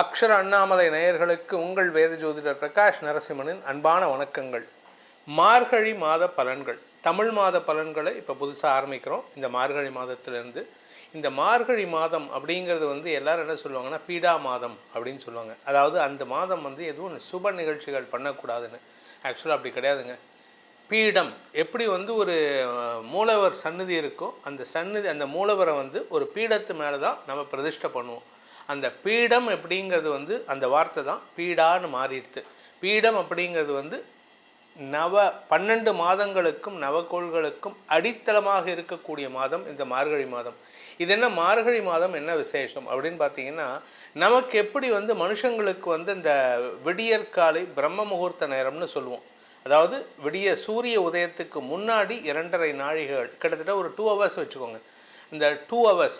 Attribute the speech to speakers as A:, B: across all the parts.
A: அக்ஷர அண்ணாமலை நேயர்களுக்கு உங்கள் வேத ஜோதிடர் பிரகாஷ் நரசிம்மனின் அன்பான வணக்கங்கள். மார்கழி மாத பலன்கள், தமிழ் மாத பலன்களை இப்போ புதுசாக ஆரம்பிக்கிறோம். இந்த மார்கழி மாதத்திலேருந்து இந்த மார்கழி மாதம் அப்படிங்கிறது எல்லோரும் என்ன சொல்லுவாங்கன்னா பீடா மாதம் அப்படின்னு சொல்லுவாங்க. அதாவது அந்த மாதம் எதுவும் சுப நிகழ்ச்சிகள் பண்ணக்கூடாதுன்னு. ஆக்சுவலாக அப்படி கிடையாதுங்க. பீடம் எப்படி ஒரு மூலவர் சந்நிதி இருக்கோ, அந்த மூலவரை ஒரு பீடத்து மேலே தான் நம்ம பிரதிஷ்டை பண்ணுவோம். அந்த பீடம் அப்படிங்கிறது அந்த வார்த்தை தான் பீடான்னு மாறிடுது. பீடம் அப்படிங்கிறது 12 மாதங்களுக்கும் நவக்கோள்களுக்கும் அடித்தளமாக இருக்கக்கூடிய மாதம் இந்த மார்கழி மாதம். இது என்ன மார்கழி மாதம் என்ன விசேஷம் அப்படின்னு பார்த்தீங்கன்னா, நமக்கு எப்படி மனுஷங்களுக்கு இந்த விடியற்காலை பிரம்ம முகூர்த்த நேரம்னு சொல்லுவோம். அதாவது சூரிய உதயத்துக்கு முன்னாடி 2.5 நாழிகைகள், கிட்டத்தட்ட ஒரு 2 ஹவர்ஸ் வச்சுக்கோங்க. இந்த 2 ஹவர்ஸ்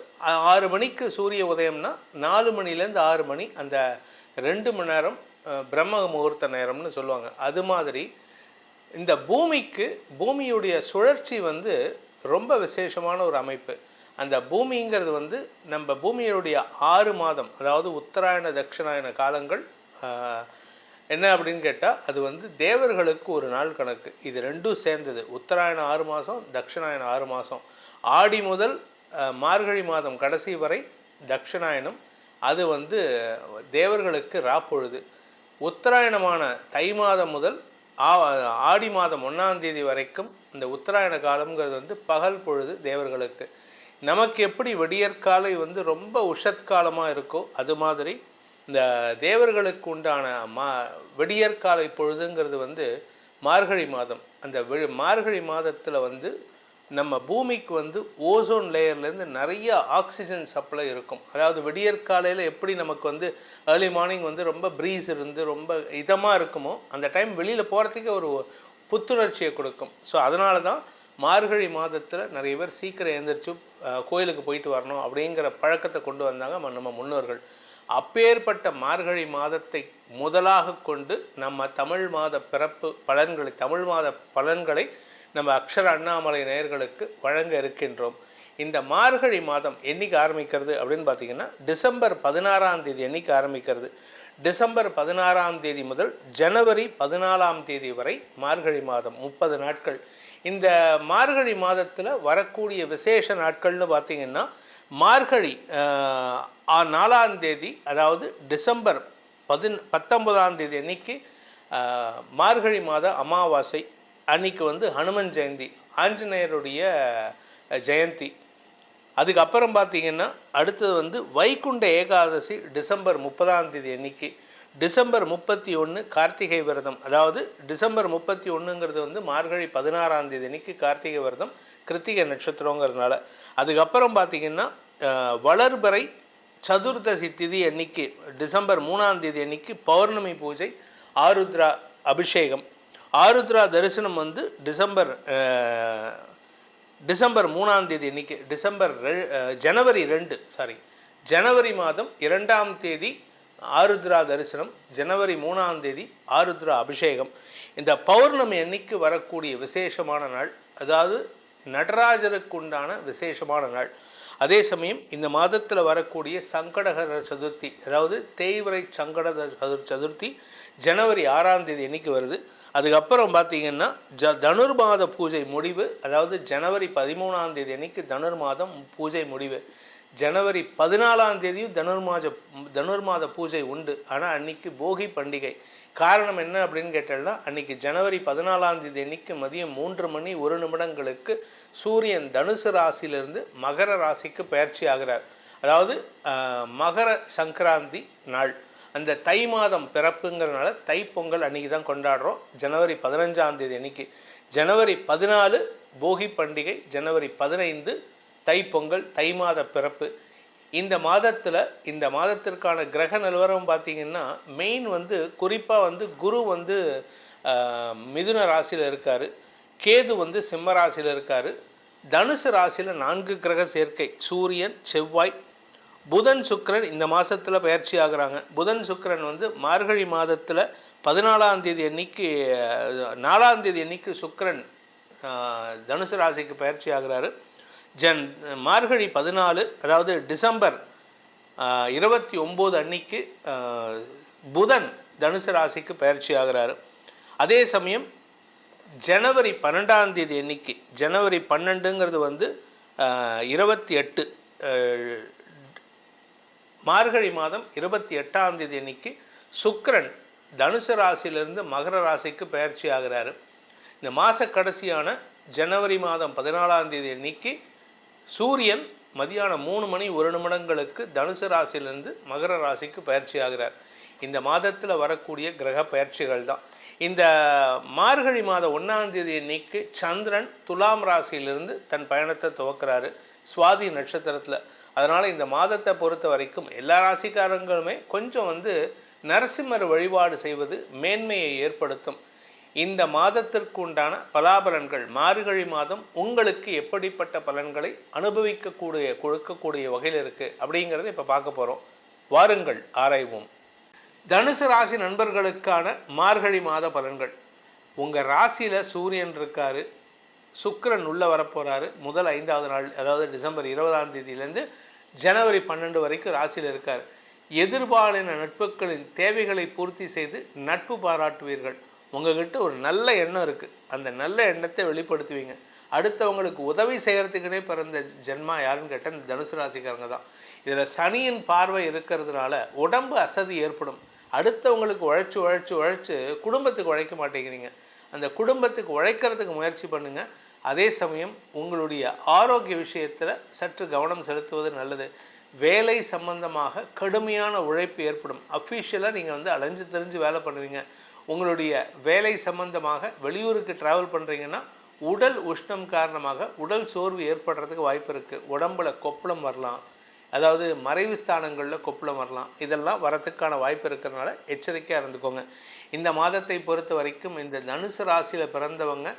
A: 6 மணிக்கு சூரிய உதயம்னா 4 மணிலேருந்து 6 மணி, அந்த 2 மணி நேரம் பிரம்ம முகூர்த்த நேரம்னு சொல்லுவாங்க. அது மாதிரி இந்த பூமியுடைய சுழற்சி ரொம்ப விசேஷமான ஒரு அமைப்பு. அந்த பூமிங்கிறது நம்ம பூமியுடைய 6 மாதம், அதாவது உத்தராயண தட்சிணாயன காலங்கள் என்ன அப்படின்னு கேட்டால், அது தேவர்களுக்கு ஒரு நாள் கணக்கு. இது ரெண்டும் சேர்ந்தது. உத்தராயணம் 6 மாதம், தட்சிணாயனம் 6 மாதம். ஆடி முதல் மார்கழி மாதம் கடைசி வரை தட்சிணாயனம். அது தேவர்களுக்கு ராப்பொழுது. உத்தராயணமான தை மாதம் முதல் ஆடி மாதம் 1ஆம் தேதி வரைக்கும் இந்த உத்தராயண காலம்ங்கிறது பகல் பொழுது தேவர்களுக்கு. நமக்கு எப்படி விடியற்காலை ரொம்ப உஷத்காலமாக இருக்கோ, அது மாதிரி இந்த தேவர்களுக்கு உண்டான விடியற்காலை பொழுதுங்கிறது மார்கழி மாதம். அந்த மார்கழி மாதத்தில் நம்ம பூமிக்கு ஓசோன் லேயர்லேருந்து நிறைய ஆக்சிஜன் சப்ளை இருக்கும். அதாவது விடியற்காலையில் எப்படி நமக்கு ஏர்லி மார்னிங் ரொம்ப ப்ரீஸ் இருந்து ரொம்ப இதமாக இருக்குமோ, அந்த டைம் வெளியில் போகிறதுக்கே ஒரு புத்துணர்ச்சியை கொடுக்கும். ஸோ அதனால தான் மார்கழி மாதத்தில் நிறைய பேர் சீக்கிரம் எழுந்திரிச்சு கோயிலுக்கு போயிட்டு வரணும் அப்படிங்கிற பழக்கத்தை கொண்டு வந்தாங்க நம்ம முன்னோர்கள். அப்பேற்பட்ட மார்கழி மாதத்தை முதலாக கொண்டு நம்ம தமிழ் மாத பலன்களை நம்ம அக்ஷர அண்ணாமலை நேயர்களுக்கு வழங்க இருக்கின்றோம். இந்த மார்கழி மாதம் என்னைக்கு ஆரம்பிக்கிறது அப்படின்னு பார்த்தீங்கன்னா, டிசம்பர் 16ஆம் தேதி என்னைக்கு ஆரம்பிக்கிறது. டிசம்பர் 16ஆம் தேதி முதல் ஜனவரி 14ஆம் தேதி வரை மார்கழி மாதம் 30 நாட்கள். இந்த மார்கழி மாதத்தில் வரக்கூடிய விசேஷ நாட்கள்னு பார்த்திங்கன்னா, மார்கழி 4ஆம் தேதி, அதாவது டிசம்பர் 19ஆம் தேதி அன்னைக்கு மார்கழி மாத அமாவாசை அன்னைக்கு ஹனுமன் ஜெயந்தி, ஆஞ்சநேயருடைய ஜெயந்தி. அதுக்கப்புறம் பார்த்திங்கன்னா அடுத்தது வைகுண்ட ஏகாதசி டிசம்பர் 30ஆம் தேதி அன்னைக்கு. டிசம்பர் 31 கார்த்திகை விரதம். அதாவது டிசம்பர் 31ங்கிறது மார்கழி 16ஆம் தேதி அன்னைக்கு கார்த்திகை விரதம், கிருத்திகை நட்சத்திரங்கிறதுனால. அதுக்கப்புறம் பார்த்திங்கன்னா வளர்பிறை சதுர்தசி திதி அன்னைக்கு டிசம்பர் 3ஆம் தேதி அன்னைக்கு பௌர்ணமி பூஜை, ஆருத்ரா அபிஷேகம். ஆருத்ரா தரிசனம் டிசம்பர் 3ஆம் தேதி அன்னைக்கு, ஜனவரி மாதம் 2ஆம் தேதி ஆருத்ரா தரிசனம், ஜனவரி 3ஆம் தேதி ஆருத்ரா அபிஷேகம். இந்த பௌர்ணமி அன்னைக்கு வரக்கூடிய விசேஷமான நாள், அதாவது நடராஜருக்கு உண்டான விசேஷமான நாள். அதே சமயம் இந்த மாதத்தில் வரக்கூடிய சங்கடகர சதுர்த்தி, அதாவது தேய்விரை சங்கடகர சதுர்த்தி ஜனவரி 6ஆம் தேதி அன்னைக்கு வருது. அதுக்கப்புறம் பார்த்திங்கன்னா தனுர்மாத பூஜை முடிவு, அதாவது ஜனவரி 13ஆம் தேதி அன்னைக்கு தனுர்மாதம் பூஜை முடிவு. ஜனவரி 14ஆம் தேதியும் தனுர்மாத பூஜை உண்டு. ஆனால் அன்றைக்கி போகி பண்டிகை. காரணம் என்ன அப்படின்னு கேட்டோம்னா, அன்றைக்கி ஜனவரி 14ஆம் தேதி அன்றைக்கி மதியம் 3 மணி 1 நிமிடங்களுக்கு சூரியன் தனுசு ராசியிலிருந்து மகர ராசிக்கு பயிற்சி ஆகிறார். அதாவது மகர சங்கராந்தி நாள். அந்த தை மாதம் பிறப்புங்கிறதுனால தைப்பொங்கல் அன்றைக்கி தான் கொண்டாடுறோம், ஜனவரி 15ஆம் தேதி அன்றைக்கி. ஜனவரி 14 போகி பண்டிகை, ஜனவரி 15 தைப்பொங்கல், தை மாத பிறப்பு. இந்த மாதத்திற்கான கிரக நிலவரம் பார்த்திங்கன்னா, மெயின் குறிப்பாக குரு மிதுன ராசியில் இருக்கார், கேது சிம்ம ராசியில் இருக்கார். தனுசு ராசியில் 4 கிரக சேர்க்கை, சூரியன், செவ்வாய், புதன், சுக்கிரன் இந்த மாதத்தில் பயிற்சி ஆகுறாங்க. புதன் சுக்கிரன் மார்கழி மாதத்தில் 14ஆம் தேதி அன்னைக்கு 4ஆம் தேதி அன்னைக்கு சுக்கிரன் தனுசு ராசிக்கு பயிற்சி ஆகிறாரு. மார்கழி 14, அதாவது டிசம்பர் 29 அன்னைக்கு புதன் தனுசு ராசிக்கு பயிற்சி ஆகிறாரு. அதே சமயம் ஜனவரி 12ஆம் தேதி அன்னைக்கு, ஜனவரி 12ங்கிறது வந்து 28 மார்கழி மாதம் 28ஆம் தேதி அன்னைக்கு சுக்கிரன் தனுசு ராசியிலிருந்து மகர ராசிக்கு பயிற்சி ஆகிறாரு. இந்த மாத கடைசியான ஜனவரி மாதம் 14ஆம் தேதி அன்னைக்கு சூரியன் மதியானம் 3 மணி 1 நிமிடங்களுக்கு தனுசு ராசியிலிருந்து மகர ராசிக்கு பயிற்சி ஆகிறார். இந்த மாதத்தில் வரக்கூடிய கிரக பயிற்சிகள் தான். இந்த மார்கழி மாதம் 1ஆம் தேதி அன்னைக்கு சந்திரன் துலாம் ராசியிலிருந்து தன் பயணத்தை துவக்கிறாரு சுவாதி நட்சத்திரத்தில். அதனால் இந்த மாதத்தை பொறுத்த வரைக்கும் எல்லா ராசிக்காரங்களுமே கொஞ்சம் வந்து நரசிம்மர் வழிபாடு செய்வது மேன்மையை ஏற்படுத்தும். இந்த மாதத்திற்கு உண்டான பலாபலன்கள், மார்கழி மாதம் உங்களுக்கு எப்படிப்பட்ட பலன்களை கொடுக்கக்கூடிய வகையில் இருக்குது அப்படிங்கிறத இப்போ பார்க்க போகிறோம். வாருங்கள் ஆராய்வோம். தனுசு ராசி நண்பர்களுக்கான மார்கழி மாத பலன்கள். உங்கள் ராசியில் சூரியன் இருக்கார், சுக்கிரன் உள்ளே வரப்போகிறாரு. முதல் 5வது நாள், அதாவது டிசம்பர் 20ஆம் தேதியிலேருந்து ஜனவரி 12 வரைக்கும் ராசியில் இருக்கார். எதிர்பாலின நட்புகளின் தேவைகளை பூர்த்தி செய்து நட்பு பாராட்டுவீர்கள். உங்கள்கிட்ட ஒரு நல்ல எண்ணம் இருக்குது, அந்த நல்ல எண்ணத்தை வெளிப்படுத்துவீங்க. அடுத்தவங்களுக்கு உதவி செய்கிறதுக்குனே பிறந்த ஜென்மா யாருன்னு கேட்டால் இந்த தனுசு ராசிக்காரங்க தான். இதில் சனியின் பார்வை இருக்கிறதுனால உடம்பு அசதி ஏற்படும். அடுத்தவங்களுக்கு உழைச்சி குடும்பத்துக்கு உழைக்க மாட்டேங்கிறீங்க. அந்த குடும்பத்துக்கு உழைக்கிறதுக்கு முயற்சி பண்ணுங்கள். அதே சமயம் உங்களுடைய ஆரோக்கிய விஷயத்தில் சற்று கவனம் செலுத்துவது நல்லது. வேலை சம்பந்தமாக கடுமையான உழைப்பு ஏற்படும். அஃபிஷியலாக நீங்கள் வந்து அலைஞ்சு தெரிஞ்சு வேலை பண்ணுவீங்க. உங்களுடைய வேலை சம்பந்தமாக வெளியூருக்கு ட்ராவல் பண்ணுறீங்கன்னா உடல் உஷ்ணம் காரணமாக உடல் சோர்வு ஏற்படுறதுக்கு வாய்ப்பு இருக்குது. உடம்புல கொப்பளம் வரலாம், அதாவது மறைவு ஸ்தானங்களில் கொப்பளம் வரலாம். இதெல்லாம் வரத்துக்கான வாய்ப்பு இருக்கிறதுனால எச்சரிக்கையாக இருந்துக்கோங்க. இந்த மாதத்தை பொறுத்த வரைக்கும் இந்த தனுசு ராசியில் பிறந்தவங்க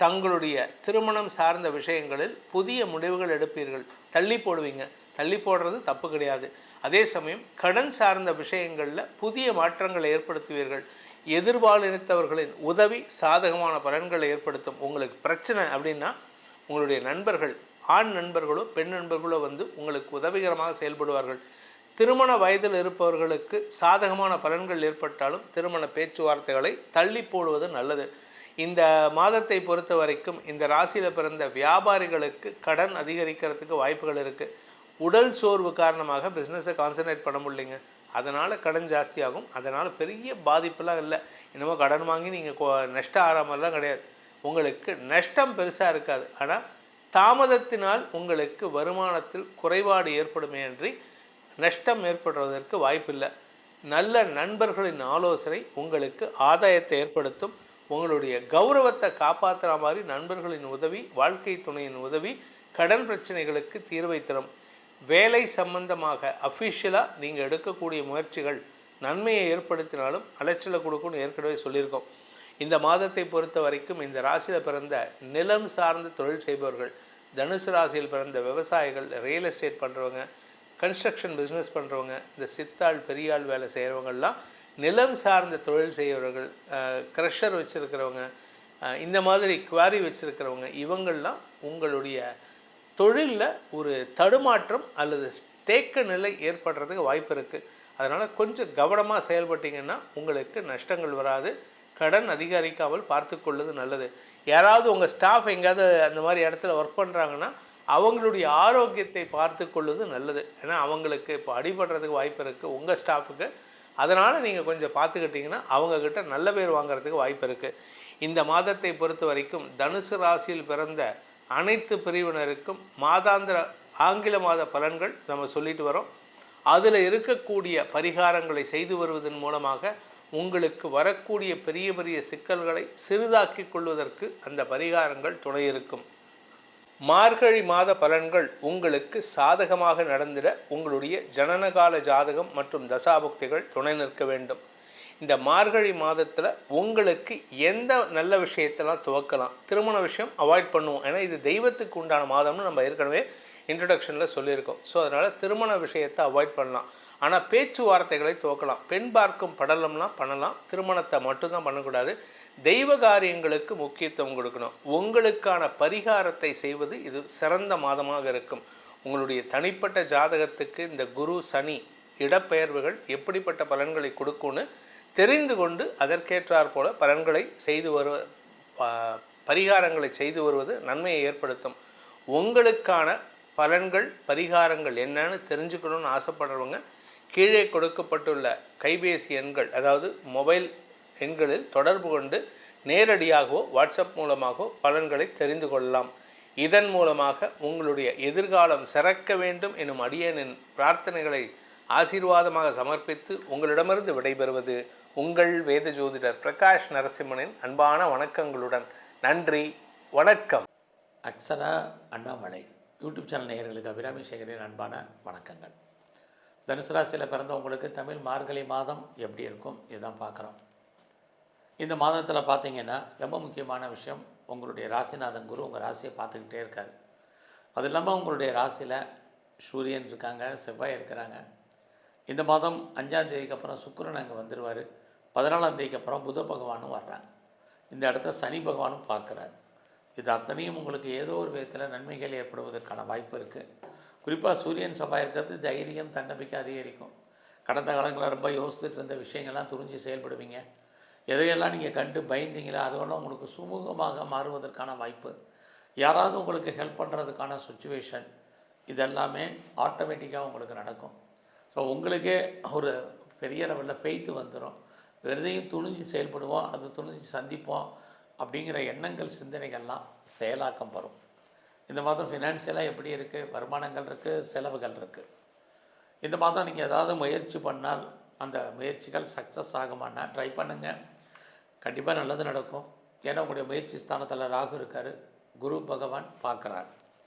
A: தங்களுடைய திருமணம் சார்ந்த விஷயங்களில் புதிய முடிவுகள் எடுப்பீர்கள். தள்ளி போடுவீங்க. தள்ளி போடுறது தப்பு கிடையாது. அதே சமயம் கடன் சார்ந்த விஷயங்களில் புதிய மாற்றங்களை ஏற்படுத்துவீர்கள். எதிர்பாலினத்தவர்களின் உதவி சாதகமான பலன்களை ஏற்படுத்தும். உங்களுக்கு பிரச்சனை அப்படின்னா உங்களுடைய நண்பர்கள், ஆண் நண்பர்களோ பெண் நண்பர்களோ வந்து உங்களுக்கு உதவிகரமாக செயல்படுவார்கள். திருமண வயதில் இருப்பவர்களுக்கு சாதகமான பலன்கள் ஏற்பட்டாலும் திருமண பேச்சுவார்த்தைகளை தள்ளி போடுவது நல்லது. இந்த மாதத்தை பொறுத்த வரைக்கும் இந்த ராசியில் பிறந்த வியாபாரிகளுக்கு கடன் அதிகரிக்கிறதுக்கு வாய்ப்புகள் இருக்குது. உடல் சோர்வு காரணமாக பிஸ்னஸை கான்சன்ட்ரேட் பண்ண முடியலைங்க. அதனால் கடன் ஜாஸ்தியாகும். அதனால் பெரிய பாதிப்புலாம் இல்லை. என்னமோ கடன் வாங்கி நீங்கள் நஷ்டம் ஆகிற மாதிரிலாம் கிடையாது. உங்களுக்கு நஷ்டம் பெருசாக இருக்காது. ஆனால் தாமதத்தினால் உங்களுக்கு வருமானத்தில் குறைபாடு ஏற்படுமே அன்றி நஷ்டம் ஏற்படுவதற்கு வாய்ப்பில்லை. நல்ல நண்பர்களின் ஆலோசனை உங்களுக்கு ஆதாயத்தை ஏற்படுத்தும். உங்களுடைய கௌரவத்தை காப்பாற்றுற மாதிரி நண்பர்களின் உதவி, வாழ்க்கை துணையின் உதவி கடன் பிரச்சனைகளுக்கு தீர்வை தரும். வேலை சம்பந்தமாக அஃபிஷியலாக நீங்கள் எடுக்கக்கூடிய முயற்சிகள் நன்மையை ஏற்படுத்தினாலும் அலைச்சலை கொடுக்கும்னு ஏற்கனவே சொல்லியிருக்கோம். இந்த மாதத்தை பொறுத்த வரைக்கும் இந்த ராசியில் பிறந்த நிலம் சார்ந்த தொழில் செய்பவர்கள், தனுசு ராசியில் பிறந்த விவசாயிகள், ரியல் எஸ்டேட் பண்ணுறவங்க, கன்ஸ்ட்ரக்ஷன் பிஸ்னஸ் பண்ணுறவங்க, இந்த சித்தாள் பெரியாள் வேலை செய்கிறவங்கள்லாம், நிலம் சார்ந்த தொழில் செய்கிறவர்கள், க்ரஷர் வச்சுருக்கிறவங்க, இந்த மாதிரி குவாரி வச்சுருக்கிறவங்க, இவங்கள்லாம் உங்களுடைய தொழிலில் ஒரு தடுமாற்றம் அல்லது தேக்க நிலை ஏற்படுறதுக்கு வாய்ப்பு இருக்குது. அதனால் கொஞ்சம் கவனமாக செயல்பட்டிங்கன்னா உங்களுக்கு நஷ்டங்கள் வராது. கடன் அதிகரிக்காமல் பார்த்து கொள்வது நல்லது. யாராவது உங்கள் ஸ்டாஃப் எங்கேயாவது அந்த மாதிரி இடத்துல ஒர்க் பண்ணுறாங்கன்னா அவங்களுடைய ஆரோக்கியத்தை பார்த்து கொள்வது நல்லது. ஏன்னா அவங்களுக்கு இப்போ அடிபடுறதுக்கு வாய்ப்பு இருக்குது உங்கள் ஸ்டாஃபுக்கு. அதனால் நீங்கள் கொஞ்சம் பார்த்துக்கிட்டிங்கன்னா அவங்கக்கிட்ட நல்ல பேர் வாங்கிறதுக்கு வாய்ப்பு இருக்குது. இந்த மாதத்தை பொறுத்த வரைக்கும் தனுசு ராசியில் பிறந்த அனைத்து பிரிவினருக்கும் மாதாந்திர ஆங்கில மாத பலன்கள் நம்ம சொல்லிட்டு வரோம். அதில் இருக்கக்கூடிய பரிகாரங்களை செய்து வருவதன் மூலமாக உங்களுக்கு வரக்கூடிய பெரிய பெரிய சிக்கல்களை சிறிதாக்கி கொள்வதற்கு அந்த பரிகாரங்கள் துணை இருக்கும். மார்கழி மாத பலன்கள் உங்களுக்கு சாதகமாக நடந்திட உங்களுடைய ஜனனகால ஜாதகம் மற்றும் தசாபுக்திகள் துணை நிற்க வேண்டும். இந்த மார்கழி மாதத்தில் உங்களுக்கு எந்த நல்ல விஷயத்தெல்லாம் துவக்கலாம். திருமண விஷயம் அவாய்ட் பண்ணுவோம், ஏன்னா இது தெய்வத்துக்கு உண்டான மாதம்னு நம்ம ஏற்கனவே இன்ட்ரடக்ஷனில் சொல்லியிருக்கோம். ஸோ அதனால் திருமண விஷயத்தை அவாய்ட் பண்ணலாம். ஆனால் பேச்சுவார்த்தைகளை துவக்கலாம். பெண் பார்க்கும் படலம்லாம் பண்ணலாம், திருமணத்தை மட்டும்தான் பண்ணக்கூடாது. தெய்வ காரியங்களுக்கு முக்கியத்துவம் கொடுக்கணும். உங்களுக்கான பரிகாரத்தை செய்வது இது சிறந்த மாதமாக இருக்கும். உங்களுடைய தனிப்பட்ட ஜாதகத்துக்கு இந்த குரு சனி இடப்பெயர்வுகள் எப்படிப்பட்ட பலன்களை கொடுக்கும்னு தெரிந்து கொண்டு அதற்கேற்றாற் போல பலன்களை செய்து பரிகாரங்களை செய்து வருவது நன்மையை ஏற்படுத்தும். உங்களுக்கான பலன்கள் பரிகாரங்கள் என்னன்னு தெரிஞ்சுக்கணும்னு ஆசைப்படுறவங்க கீழே கொடுக்கப்பட்டுள்ள கைபேசி எண்கள், அதாவது மொபைல் எண்களில் தொடர்பு கொண்டு நேரடியாகவோ வாட்ஸ்அப் மூலமாகவோ பலன்களை தெரிந்து கொள்ளலாம். இதன் மூலமாக உங்களுடைய எதிர்காலம் சிறக்க வேண்டும் எனும் அடியேனின் பிரார்த்தனைகளை ஆசீர்வாதமாக சமர்ப்பித்து உங்களிடமிருந்து விடைபெறுவது உங்கள் வேத ஜோதிடர் பிரகாஷ் நரசிம்மனின் அன்பான வணக்கங்களுடன். நன்றி, வணக்கம்.
B: அக்ஷரா அண்ணாமலை யூடியூப் சேனல் நேயர்களுக்கு அபிராமி சேகரின் அன்பான வணக்கங்கள். தனுசு ராசியில் பிறந்தவங்களுக்கு தமிழ் மார்கழி மாதம் எப்படி இருக்கும் இதுதான் பார்க்குறோம். இந்த மாதத்தில் பார்த்தீங்கன்னா ரொம்ப முக்கியமான விஷயம், உங்களுடைய ராசிநாதன் குரு உங்கள் ராசியை பார்த்துக்கிட்டே இருக்கார். அது இல்லாமல் உங்களுடைய ராசியில் சூரியன் இருக்காங்க, செவ்வாய் இருக்கிறாங்க. இந்த மாதம் 5ஆம் தேதிக்கு அப்புறம் சுக்கிரன் அங்கே வந்துடுவார். 14ஆம் தேதிக்கு அப்புறம் புத பகவானும் வர்றாங்க. இந்த இடத்த சனி பகவானும் பார்க்குறாரு. இது அத்தனையும் உங்களுக்கு ஏதோ ஒரு விதத்தில் நன்மைகள் ஏற்படுவதற்கான வாய்ப்பு இருக்குது. குறிப்பாக சூரியன் செவ்வாய் இருக்கிறது தைரியம் தன்னம்பிக்கை அதிகரிக்கும். கடந்த காலங்களில் ரொம்ப யோசிச்சுட்டு இருந்த விஷயங்கள்லாம் துரிஞ்சு செயல்படுவீங்க. எதையெல்லாம் நீங்கள் கண்டு பயந்தீங்களோ அதெல்லாம் உங்களுக்கு சுமூகமாக மாறுவதற்கான வாய்ப்பு, யாராவது உங்களுக்கு ஹெல்ப் பண்ணுறதுக்கான சுச்சுவேஷன், இதெல்லாமே ஆட்டோமேட்டிக்காக உங்களுக்கு நடக்கும். ஸோ உங்களுக்கே ஒரு பெரிய லெவலில் ஃபெய்த்து வந்துடும். எதையும் துணிஞ்சு செயல்படுவோம், அது துணிஞ்சு சந்திப்போம் அப்படிங்கிற எண்ணங்கள் சிந்தனைகள்லாம் செயலாக்கம் வரும். இந்த மாதம் ஃபினான்ஷியலாக எப்படி இருக்குது, வருமானங்கள் இருக்குது, செலவுகள் இருக்குது. இந்த மாதம் நீங்கள் ஏதாவது முயற்சி பண்ணால் அந்த முயற்சிகள் சக்ஸஸ் ஆகுமானா ட்ரை பண்ணுங்கள், கண்டிப்பாக நல்லது நடக்கும். ஏன்னா உங்களுடைய முயற்சி ஸ்தானத்தில் ராகு இருக்கார், குரு பகவான் பார்க்குறார்.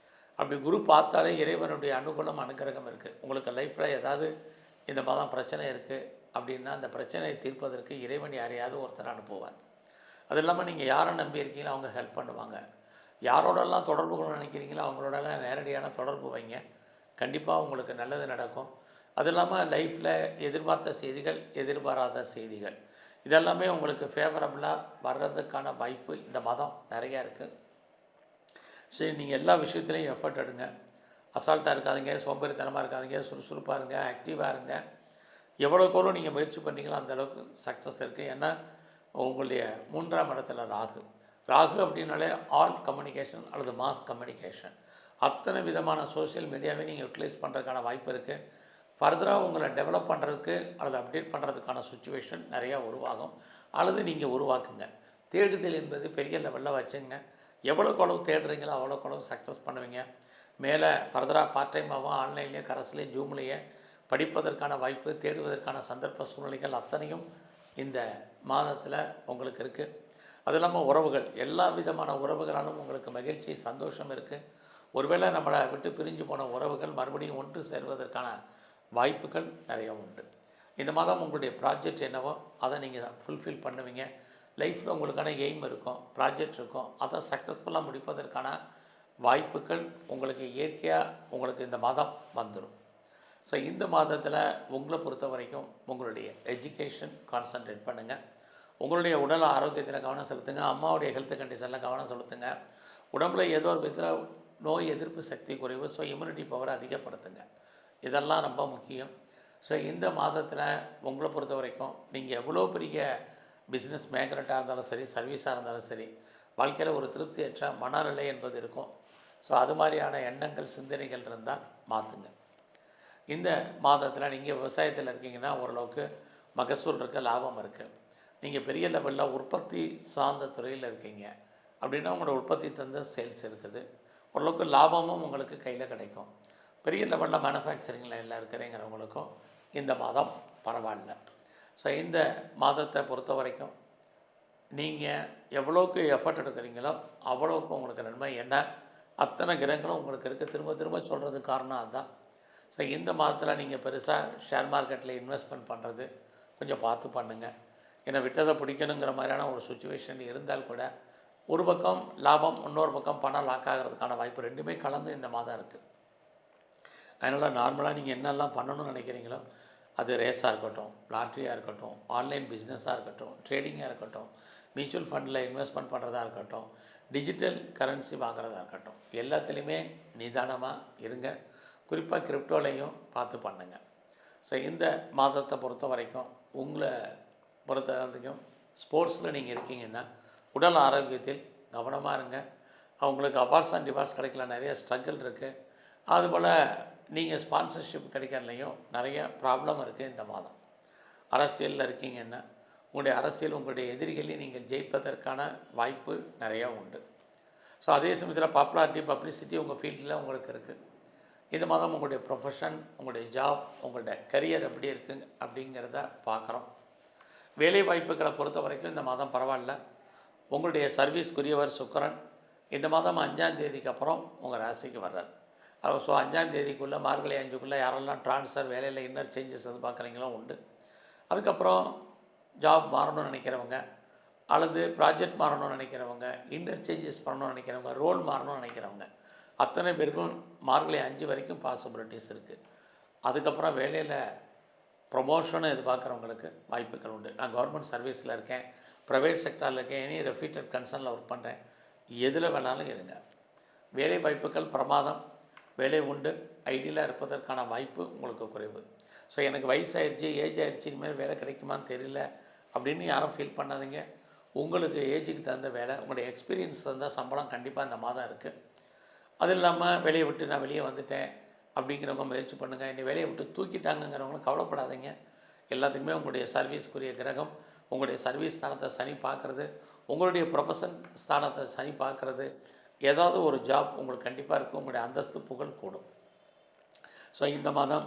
B: அப்படி குரு பார்த்தாலே இறைவனுடைய அனுகூலம் அனுகிரகம் இருக்குது. உங்களுக்கு லைஃப்பில் ஏதாவது இந்த மாதம் பிரச்சனை இருக்குது அப்படின்னா அந்த பிரச்சனையை தீர்ப்பதற்கு இறைவன் யாரையாவது ஒருத்தர் அனுப்புவார். அது இல்லாமல் நீங்கள் யாரை நம்பி இருக்கீங்களோ அவங்க ஹெல்ப் பண்ணுவாங்க. யாரோடெல்லாம் தொடர்பு கொள்ள நினைக்கிறீங்களோ அவங்களோடலாம் நேரடியான தொடர்பு வைங்க, கண்டிப்பாக உங்களுக்கு நல்லது நடக்கும். அது இல்லாமல் லைஃப்பில் எதிர்பார்த்த செய்திகள், எதிர்பாராத செய்திகள், இதெல்லாமே உங்களுக்கு ஃபேவரபுளாக வர்றதுக்கான வாய்ப்பு இந்த மாதம் நிறையா இருக்குது. சரி, நீங்கள் எல்லா விஷயத்துலையும் எஃபர்ட் எடுங்க. அசால்ட்டாக இருக்காதீங்க, சோம்பேறித்தனமாக இருக்காதீங்க, சுறுசுறுப்பாக இருங்க, ஆக்டிவாக இருங்க. எவ்வளோக்கெவ்வளோ நீங்கள் முயற்சி பண்ணிங்களோ அந்தளவுக்கு சக்ஸஸ் இருக்குது. ஏன்னா உங்களுடைய 3ஆம் இடத்துல ராகு அப்படின்னாலே ஆல் கம்யூனிகேஷன் அல்லது மாஸ் கம்யூனிகேஷன், அத்தனை விதமான சோஷியல் மீடியாவை நீங்கள் யூட்டிலைஸ் பண்ணுறதுக்கான வாய்ப்பு இருக்குது. ஃபர்தராக உங்களை டெவலப் பண்ணுறதுக்கு அல்லது அப்டேட் பண்ணுறதுக்கான சுச்சுவேஷன் நிறையா உருவாகும், அல்லது நீங்கள் உருவாக்குங்க. தேடுதல் என்பது பெரிய லெவலில் வச்சுங்க. எவ்வளோக்கு அளவு தேடுறீங்களோ அவ்வளோக்கு அளவு சக்ஸஸ் பண்ணுவீங்க. மேலே ஃபர்தராக பார்ட் டைமாகவும் ஆன்லைன்லேயே கரஸ்லேயே ஜூம்லேயே படிப்பதற்கான வாய்ப்பு, தேடுவதற்கான சந்தர்ப்ப சூழ்நிலைகள் அத்தனையும் இந்த மாதத்தில் உங்களுக்கு இருக்குது. அது இல்லாமல் உறவுகள், எல்லா விதமான உறவுகளாலும் உங்களுக்கு மகிழ்ச்சி சந்தோஷம் இருக்குது. ஒருவேளை நம்மளை விட்டு பிரிஞ்சு போன உறவுகள் மறுபடியும் ஒன்று சேர்வதற்கான வாய்ப்புகள் நிறைய உண்டு. இந்த மாதம் உங்களுடைய ப்ராஜெக்ட் என்னவோ அதை நீங்கள் ஃபுல்ஃபில் பண்ணுவீங்க. லைஃப்பில் உங்களுக்கான எய்ம் இருக்கும், ப்ராஜெக்ட் இருக்கும், அதை சக்ஸஸ்ஃபுல்லாக முடிப்பதற்கான வாய்ப்புகள் உங்களுக்கு இயற்கையாக உங்களுக்கு இந்த மாதம் வந்துடும். ஸோ இந்த மாதத்தில் உங்களை பொறுத்த வரைக்கும் உங்களுடைய எஜுகேஷன் கான்சன்ட்ரேட் பண்ணுங்கள். உங்களுடைய உடல் ஆரோக்கியத்தில் கவனம் செலுத்துங்க. அம்மாவுடைய ஹெல்த் கண்டிஷனில் கவனம் செலுத்துங்க. உடம்புல ஏதோ ஒரு விதத்தில் நோய் எதிர்ப்பு சக்தி குறைவு, ஸோ இம்யூனிட்டி பவரை அதிகப்படுத்துங்க. இதெல்லாம் ரொம்ப முக்கியம். ஸோ இந்த மாதத்தில் உங்களை பொறுத்த வரைக்கும் நீங்கள் எவ்வளோ பெரிய பிஸ்னஸ் மேக்னட்டாக இருந்தாலும் சரி, சர்வீஸாக இருந்தாலும் சரி, வாழ்க்கையில் ஒரு திருப்தியற்ற மனநிலை என்பது இருக்கும். ஸோ அது மாதிரியான எண்ணங்கள் சிந்தனைகள் இருந்தால் மாற்றுங்க. இந்த மாதத்தில் நீங்கள் விவசாயத்தில் இருக்கீங்கன்னா ஓரளவுக்கு மகசூல் இருக்குது, லாபம் இருக்குது. நீங்கள் பெரிய லெவலில் உற்பத்தி சார்ந்த துறையில் இருக்கீங்க அப்படின்னா உங்களோட உற்பத்தி தந்த சேல்ஸ் இருக்குது, ஓரளவுக்கு லாபமும் உங்களுக்கு கையில் கிடைக்கும். பெரிய லெவலில் மேனுஃபேக்சரிங் லைனில் இருக்கிறீங்கிறவங்களுக்கும் இந்த மாதம் பரவாயில்ல. ஸோ இந்த மாதத்தை பொறுத்த வரைக்கும் நீங்கள் எவ்வளோக்கு எஃபர்ட் எடுக்கிறீங்களோ அவ்வளோக்கு உங்களுக்கு நன்மை. என்ன அத்தனை கிரகங்களும் உங்களுக்கு இருக்குது. திரும்ப திரும்ப சொல்கிறதுக்கு காரணம் அதுதான். ஸோ இந்த மாதத்தில் நீங்கள் பெருசாக ஷேர் மார்க்கெட்டில் இன்வெஸ்ட்மெண்ட் பண்ணுறது கொஞ்சம் பார்த்து பண்ணுங்கள். ஏன்னா விட்டதை பிடிக்கணுங்கிற மாதிரியான ஒரு சுச்சுவேஷன் இருந்தால் கூட ஒரு பக்கம் லாபம், இன்னொரு பக்கம் பணம் லாக் ஆகிறதுக்கான வாய்ப்பு ரெண்டுமே கலந்து இந்த மாதம் இருக்குது. அதனால் நார்மலாக நீங்கள் என்னெல்லாம் பண்ணணும்னு நினைக்கிறீங்களோ, அது ரேஸாக இருக்கட்டும், லாட்ரியாக இருக்கட்டும், ஆன்லைன் பிஸ்னஸாக இருக்கட்டும், ட்ரேடிங்காக இருக்கட்டும், மியூச்சுவல் ஃபண்டில் இன்வெஸ்ட்மெண்ட் பண்ணுறதா இருக்கட்டும், டிஜிட்டல் கரன்சி வாங்குறதா இருக்கட்டும், எல்லாத்துலேயுமே நிதானமாக இருங்க. குறிப்பாக கிரிப்டோலையும் பார்த்து பண்ணுங்கள். ஸோ இந்த மாதத்தை பொறுத்த வரைக்கும் உங்களை பொறுத்த வரைக்கும் ஸ்போர்ட்ஸில் நீங்கள் இருக்கீங்கன்னா உடல் ஆரோக்கியத்தில் கவனமாக இருங்க. அவங்களுக்கு அவார்ட்ஸ் அண்ட் டிவார்ட்ஸ் கிடைக்கல, நிறைய ஸ்ட்ரகிள் இருக்குது. அதுபோல் நீங்கள் ஸ்பான்சர்ஷிப் கிடைக்கிறதுலையும் நிறைய ப்ராப்ளம் இருக்குது இந்த மாதம். அரசியலில் இருக்கீங்கன்னா உங்களுடைய அரசியல் உங்களுடைய எதிரிகளையும் நீங்கள் ஜெயிப்பதற்கான வாய்ப்பு நிறையா உண்டு. ஸோ அதே சமயத்தில் பாப்புலாரிட்டி பப்ளிசிட்டி உங்கள் ஃபீல்டில் உங்களுக்கு இருக்குது. இந்த மாதம் உங்களுடைய ப்ரொஃபஷன், உங்களுடைய ஜாப், உங்களுடைய கரியர் எப்படி இருக்குது அப்படிங்கிறத பார்க்குறோம். வேலை வாய்ப்புகளை பொறுத்த வரைக்கும் இந்த மாதம் பரவாயில்ல. உங்களுடைய சர்வீஸ்க்குரியவர் சுக்கிரன் இந்த மாதம் 5ஆம் தேதிக்கு அப்புறம் உங்கள் ராசிக்கு வர்றார். ஸோ 5ஆம் தேதிக்குள்ளே மார்கழி 5க்குள்ளே யாரெல்லாம் ட்ரான்ஸ்ஃபர் வேலையில் இன்னர் சேஞ்சஸ் எதிர்பார்க்குறீங்களோ உண்டு. அதுக்கப்புறம் ஜாப் மாறணும்னு நினைக்கிறவங்க அல்லது ப்ராஜெக்ட் மாறணும்னு நினைக்கிறவங்க, இன்னர் சேஞ்சஸ் பண்ணணும்னு நினைக்கிறவங்க, ரோல் மாறணும்னு நினைக்கிறவங்க அத்தனை பேருக்கும் மார்கழி 5 வரைக்கும் பாசிபிலிட்டிஸ் இருக்குது. அதுக்கப்புறம் வேலையில் ப்ரொமோஷனை எதிர்பார்க்குறவங்களுக்கு வாய்ப்புகள் உண்டு. நான் கவர்மெண்ட் சர்வீஸில் இருக்கேன், ப்ரைவேட் செக்டாரில் இருக்கேன், எனி ரெஃப்யூட்டட் கன்சர்னில் ஒர்க் பண்ணுறேன், எதில் வேணாலும் இருங்க. வேலை வாய்ப்புகள் பிரமாதம், வேலை உண்டு. ஐடியில் இருப்பதற்கான வாய்ப்பு உங்களுக்கு குறைவு. ஸோ எனக்கு வயசாகிடுச்சு, ஏஜ் ஆகிடுச்சு, இனிமேல் வேலை கிடைக்குமான்னு தெரியல அப்படின்னு யாரும் ஃபீல் பண்ணாதீங்க. உங்களுக்கு ஏஜுக்கு தகுந்த வேலை, உங்களுடைய எக்ஸ்பீரியன்ஸ் தகுந்த சம்பளம் கண்டிப்பாக இந்த மாதம் இருக்குது. அது இல்லாமல் வேலையை விட்டு நான் வெளியே வந்துட்டேன் அப்படிங்கிறவங்க முயற்சி பண்ணுங்கள். என்னை வேலையை விட்டு தூக்கிட்டாங்கங்கிறவங்களும் கவலைப்படாதீங்க. எல்லாத்துக்குமே உங்களுடைய சர்வீஸ்க்குரிய கிரகம், உங்களுடைய சர்வீஸ் ஸ்தானத்தை சனி பார்க்குறது, உங்களுடைய ப்ரொஃபஷன் ஸ்தானத்தை சனி பார்க்குறது, ஏதாவது ஒரு ஜாப் உங்களுக்கு கண்டிப்பாக இருக்கும். உங்களுடைய அந்தஸ்து புகழ் கூடும். ஸோ இந்த மாதம்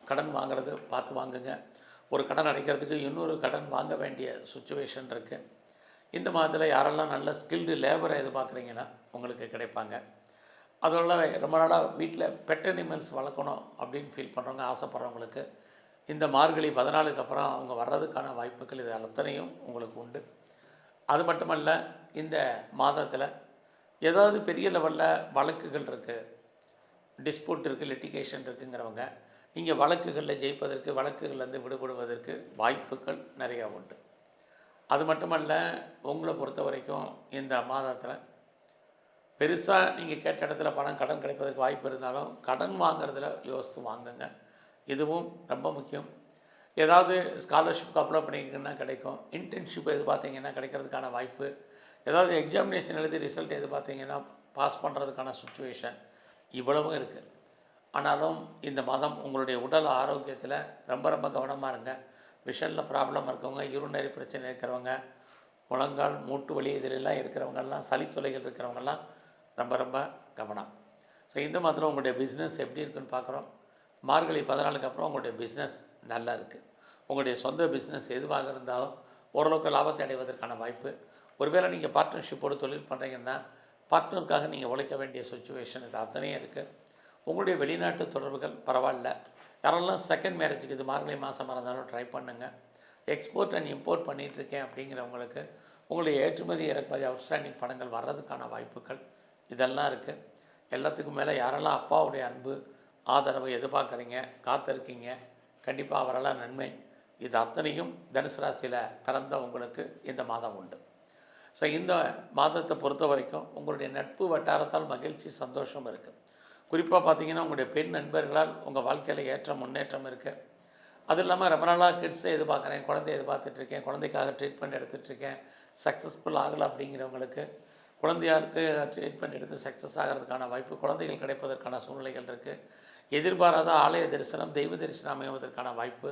B: கடன் வாங்குறது பார்த்து வாங்குங்க. ஒரு கடன் அடைக்கிறதுக்கு இன்னொரு கடன் வாங்க வேண்டிய சுச்சுவேஷன் இருக்குது. இந்த மாதத்தில் யாரெல்லாம் நல்ல ஸ்கில்டு லேபரை எதிர்பார்க்குறீங்கன்னா உங்களுக்கு கிடைப்பாங்க. அதோட ரொம்ப நாளாக வீட்டில் பெட் அனிமல்ஸ் வளர்க்கணும் அப்படின்னு ஃபீல் பண்ணுறவங்க, ஆசைப்படுறவங்களுக்கு இந்த மார்கழி 14க்கு அப்புறம் அவங்க வர்றதுக்கான வாய்ப்புகள் இது அத்தனையும் உங்களுக்கு உண்டு. அது மட்டுமல்ல, இந்த மாதத்தில் ஏதாவது பெரிய லெவலில் வழக்குகள் இருக்குது, டிஸ்பியூட் இருக்குது, லிட்டிகேஷன் இருக்குங்கிறவங்க நீங்கள் வழக்குகளில் ஜெயிப்பதற்கு, வழக்குகள்லேருந்து விடுபடுவதற்கு வாய்ப்புகள் நிறையா உண்டு. அது மட்டுமல்ல, உங்களை பொறுத்த வரைக்கும் இந்த மாதத்தில் பெருசாக நீங்கள் கேட்ட இடத்துல பணம் கடன் கிடைப்பதற்கு வாய்ப்பு இருந்தாலும் கடன் வாங்குறதுல யோசித்து வாங்குங்க. இதுவும் ரொம்ப முக்கியம். ஏதாவது ஸ்காலர்ஷிப்க்கு அப்ளை பண்ணிங்கன்னா கிடைக்கும். இன்டர்ன்ஷிப் எதிர்பார்த்தீங்கன்னா கிடைக்கிறதுக்கான வாய்ப்பு, ஏதாவது எக்ஸாமினேஷன் எழுதி ரிசல்ட் எதிர்பார்த்தீங்கன்னா பாஸ் பண்ணுறதுக்கான சுச்சுவேஷன் இவ்வளவும் இருக்குது. ஆனாலும் இந்த மாதம் உங்களுடைய உடல் ஆரோக்கியத்தில் ரொம்ப ரொம்ப கவனமாக இருங்க. விஷனில் ப்ராப்ளம் இருக்கவங்க, யூரினரி பிரச்சனை இருக்கிறவங்க, முழங்கால் மூட்டு வலி இதிலெல்லாம் இருக்கிறவங்கெல்லாம், சளித்தொலைகள் இருக்கிறவங்கெல்லாம் ரொம்ப ரொம்ப கவனம். ஸோ இந்த மாதம் உங்களுடைய பிஸ்னஸ் எப்படி இருக்குன்னு பார்க்குறோம். மார்கழி 14க்கு அப்புறம் உங்களுடைய பிஸ்னஸ் நல்லா இருக்குது. உங்களுடைய சொந்த பிஸ்னஸ் எதுவாக இருந்தாலும் ஓரளவுக்கு லாபத்தை அடைவதற்கான வாய்ப்பு. ஒருவேளை நீங்கள் பார்ட்னர்ஷிப்போடு தொழில் பண்ணுறீங்கன்னா பார்ட்னருக்காக நீங்கள் உழைக்க வேண்டிய சுச்சுவேஷன் இது அத்தனையும் இருக்குது. உங்களுடைய வெளிநாட்டு தொடர்புகள் பரவாயில்ல. யாரெல்லாம் செகண்ட் மேரேஜுக்கு இது மார்கழி மாதமாக இருந்தாலும் ட்ரை பண்ணுங்கள். எக்ஸ்போர்ட் அண்ட் இம்போர்ட் பண்ணிகிட்ருக்கேன் அப்படிங்கிறவங்களுக்கு உங்களுடைய ஏற்றுமதி இறக்குமதி அவுட்ஸ்டாண்டிங் பணங்கள் வர்றதுக்கான வாய்ப்புகள் இதெல்லாம் இருக்குது. எல்லாத்துக்கும் மேலே யாரெல்லாம் அப்பாவுடைய அன்பு ஆதரவு எதிர்பார்க்குறீங்க, காத்திருக்கீங்க, கண்டிப்பாக அவரெல்லாம் நன்மை. இது அத்தனையும் தனுசு ராசியில் பிறந்த உங்களுக்கு இந்த மாதம் உண்டு. ஸோ இந்த மாதத்தை பொறுத்த வரைக்கும் உங்களுடைய நட்பு வட்டாரத்தால் மகிழ்ச்சி, சந்தோஷம் இருக்குது. குறிப்பாக பார்த்திங்கன்னா உங்களுடைய பெண் நண்பர்களால் உங்கள் வாழ்க்கையில் ஏற்ற முன்னேற்றம் இருக்குது. அது இல்லாமல் ரொம்ப நாளாக கிட்ஸை எதிர்பார்க்குறேன், குழந்தைய எதிர்பார்த்துட்ருக்கேன், குழந்தைக்காக ட்ரீட்மெண்ட் எடுத்துகிட்ருக்கேன், சக்ஸஸ்ஃபுல் ஆகலை அப்படிங்கிறவங்களுக்கு குழந்தையாருக்கு ட்ரீட்மெண்ட் எடுத்து சக்ஸஸ் ஆகிறதுக்கான வாய்ப்பு, குழந்தைகள் கிடைப்பதற்கான சூழ்நிலைகள் இருக்குது. எதிர்பாராத ஆலய தரிசனம், தெய்வ தரிசனம் அமைவதற்கான வாய்ப்பு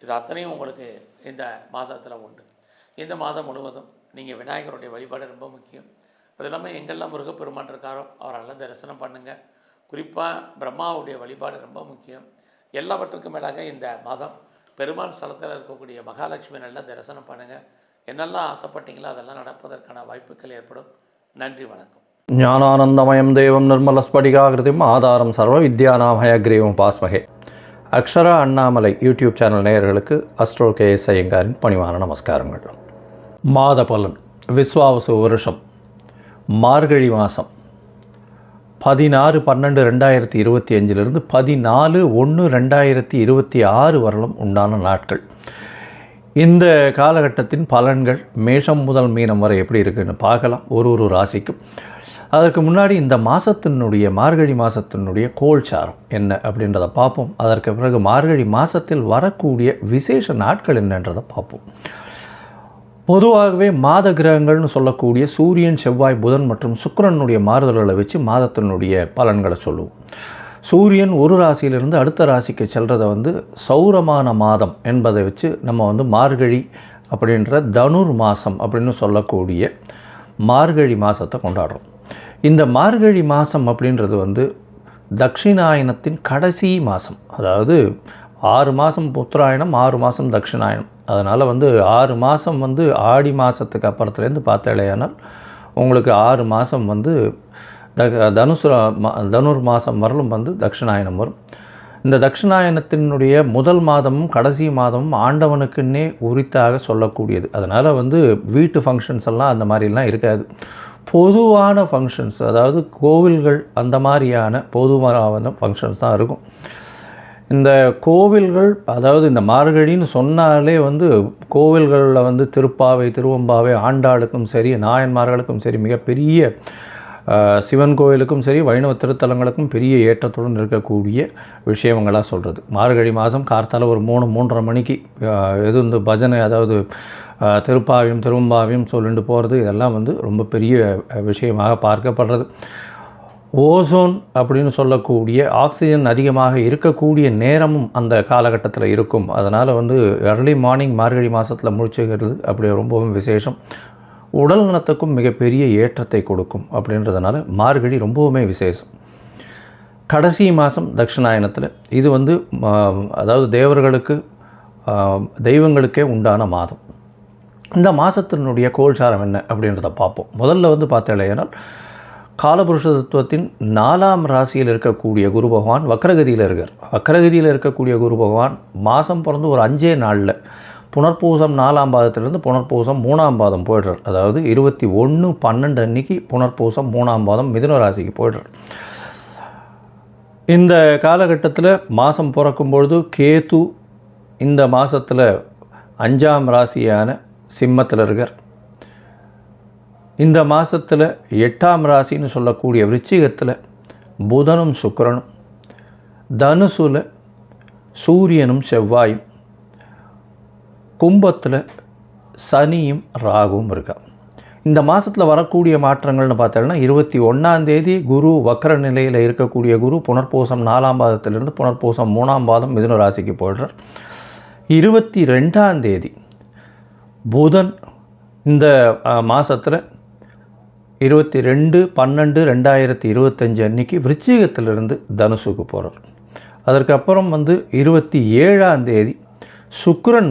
B: இது அத்தனையும் உங்களுக்கு இந்த மாதத்தில் உண்டு. இந்த மாதம் முழுவதும் நீங்கள் விநாயகருடைய வழிபாடு ரொம்ப முக்கியம். அது இல்லாமல் எங்கெல்லாம் முருகப்பெருமான் இருக்காரோ அவரெல்லாம் தரிசனம் பண்ணுங்கள். குறிப்பாக பிரம்மாவுடைய வழிபாடு ரொம்ப முக்கியம். எல்லாவற்றுக்கும் மேலாக இந்த மாதம் பெருமாள் ஸ்தலத்தில் இருக்கக்கூடிய மகாலட்சுமி நல்லா தரிசனம் பண்ணுங்கள். என்னெல்லாம் ஆசைப்பட்டீங்களோ அதெல்லாம் நடப்பதற்கான வாய்ப்புகள் ஏற்படும். நன்றி, வணக்கம்.
C: ஞானானந்தமயம் தேவம் நிர்மலஸ்படிகாகிருதிம் ஆதாரம் சர்வ வித்யாநாமயக்ரீவம் பாஸ்மகே. அக்ஷரா அண்ணாமலை யூடியூப் சேனல் நேயர்களுக்கு அஸ்ட்ரோ KS ஐயங்காரின் பணிவான நமஸ்காரங்கள். மாத பலன் விஸ்வாவசு வருஷம் மார்கழி மாதம் 16/12/2025 14/1/2026 வரலும் உண்டான நாட்கள். இந்த காலகட்டத்தின் பலன்கள் மேஷம் முதல் மீனம் வரை எப்படி இருக்குன்னு பார்க்கலாம். ஒரு ராசிக்கும் அதற்கு முன்னாடி இந்த மாதத்தினுடைய மார்கழி மாதத்தினுடைய கோல்சாரம் என்ன அப்படின்றத பார்ப்போம். அதற்கு பிறகு மார்கழி மாதத்தில் வரக்கூடிய விசேஷ நாட்கள் என்னன்றதை பார்ப்போம். பொதுவாகவே மாத கிரகங்கள்னு சொல்லக்கூடிய சூரியன், செவ்வாய், புதன் மற்றும் சுக்கிரனுடைய மாறுதல்களை வச்சு மாதத்தினுடைய பலன்களை சொல்லுவோம். சூரியன் ஒரு ராசியிலிருந்து அடுத்த ராசிக்கு செல்றதை சௌரமான மாதம் என்பதை வச்சு நம்ம மார்கழி அப்படின்ற தனுர் மாதம் அப்படின்னு சொல்லக்கூடிய மார்கழி மாதத்தை கொண்டாடுறோம். இந்த மார்கழி மாதம் அப்படின்றது தட்சிணாயனத்தின் கடைசி மாதம். அதாவது 6 மாதம் உத்தராயணம், 6 மாதம் தட்சிணாயனம். அதனால் 6 மாதம் ஆடி மாதத்துக்கு அப்புறத்துலேருந்து பார்த்தாலேயானால் உங்களுக்கு 6 மாதம் தனுர் மாதம் வரலும் தட்சிணாயனம் வரும். இந்த தட்சிணாயனத்தினுடைய முதல் மாதமும் கடைசி மாதமும் ஆண்டவனுக்குன்னே உரித்தாக சொல்லக்கூடியது. அதனால் வீட்டு ஃபங்க்ஷன்ஸ் எல்லாம் அந்த மாதிரிலாம் இருக்காது. பொதுவான ஃபங்க்ஷன்ஸ், அதாவது கோவில்கள் அந்த மாதிரியான பொதுவான ஃபங்க்ஷன்ஸ் தான் இருக்கும். இந்த கோவில்கள், அதாவது இந்த மார்கழின்னு சொன்னாலே கோவில்களில் திருப்பாவை, திருவம்பாவை, ஆண்டாளுக்கும் சரி, நாயன்மார்களுக்கும் சரி, மிகப்பெரிய சிவன் கோயிலுக்கும் சரி, வைணவ திருத்தலங்களுக்கும் பெரிய ஏற்றத்துடன் இருக்கக்கூடிய விஷயங்களாக சொல்கிறது. மார்கழி மாதம் கார்த்தால ஒரு 3-3:30 மணிக்கு இந்த பஜனை, அதாவது திருப்பாவையும் திருவம்பாவையும் சொல்லிட்டு போகிறது, இதெல்லாம் ரொம்ப பெரிய விஷயமாக பார்க்கப்படுறது. ஓசோன் அப்படின்னு சொல்லக்கூடிய ஆக்சிஜன் அதிகமாக இருக்கக்கூடிய நேரமும் அந்த காலகட்டத்தில் இருக்கும். அதனால் எர்லி மார்னிங் மார்கழி மாதத்தில் முழிச்சுக்கிறது அப்படி ரொம்பவும் விசேஷம். உடல் நலத்துக்கும் மிகப்பெரிய ஏற்றத்தை கொடுக்கும். அப்படின்றதுனால மார்கழி ரொம்பவுமே விசேஷம். கடைசி மாதம் தட்சிணாயனத்தில் இது அதாவது தேவர்களுக்கு, தெய்வங்களுக்கே உண்டான மாதம். இந்த மாதத்தினுடைய கோல்சாரம் என்ன அப்படின்றத பார்ப்போம். முதல்ல பார்த்தாலேனால் காலபுருஷ தத்துவத்தின் 4ஆம் ராசியில் இருக்கக்கூடிய குரு பகவான் வக்ரகதியில் இருக்கார். வக்ரகதியில் இருக்கக்கூடிய குரு பகவான் மாதம் பிறந்து ஒரு 5 நாளில் புனர்பூசம் 4ஆம் பாதத்திலிருந்து புனர்பூசம் 3ஆம் பாதம் போய்டுறார். அதாவது 21/12 அன்னைக்கு புனர்பூசம் 3ஆம் பாதம் மிதுன ராசிக்கு போய்டுறார். இந்த காலகட்டத்தில் மாதம் பிறக்கும்பொழுது கேது இந்த மாதத்தில் 5ஆம் ராசியான சிம்மத்தில் இருக்கார். இந்த மாதத்தில் 8ஆம் ராசின்னு சொல்லக்கூடிய விருச்சிகத்தில் புதனும் சுக்கிரனும், தனுசுல சூரியனும் செவ்வாயும், கும்பத்தில் சனியும் ராகுவும் இருக்கா. இந்த மாதத்தில் வரக்கூடிய மாற்றங்கள்னு பார்த்தோம்னா 21ஆம் தேதி குரு வக்ர நிலையில் இருக்கக்கூடிய குரு புனர்பூசம் 4ஆம் பாதத்திலிருந்து புனர்பூசம் 3ஆம் பாதம் மிதுன ராசிக்கு போய்டுறார். 22ஆம் தேதி புதன் இந்த மாதத்தில் 22/12/2025 அன்னைக்கு விருச்சிகத்திலிருந்து தனுசுக்கு போகிறார். அதற்கப்புறம் 27ஆம் தேதி சுக்கிரன்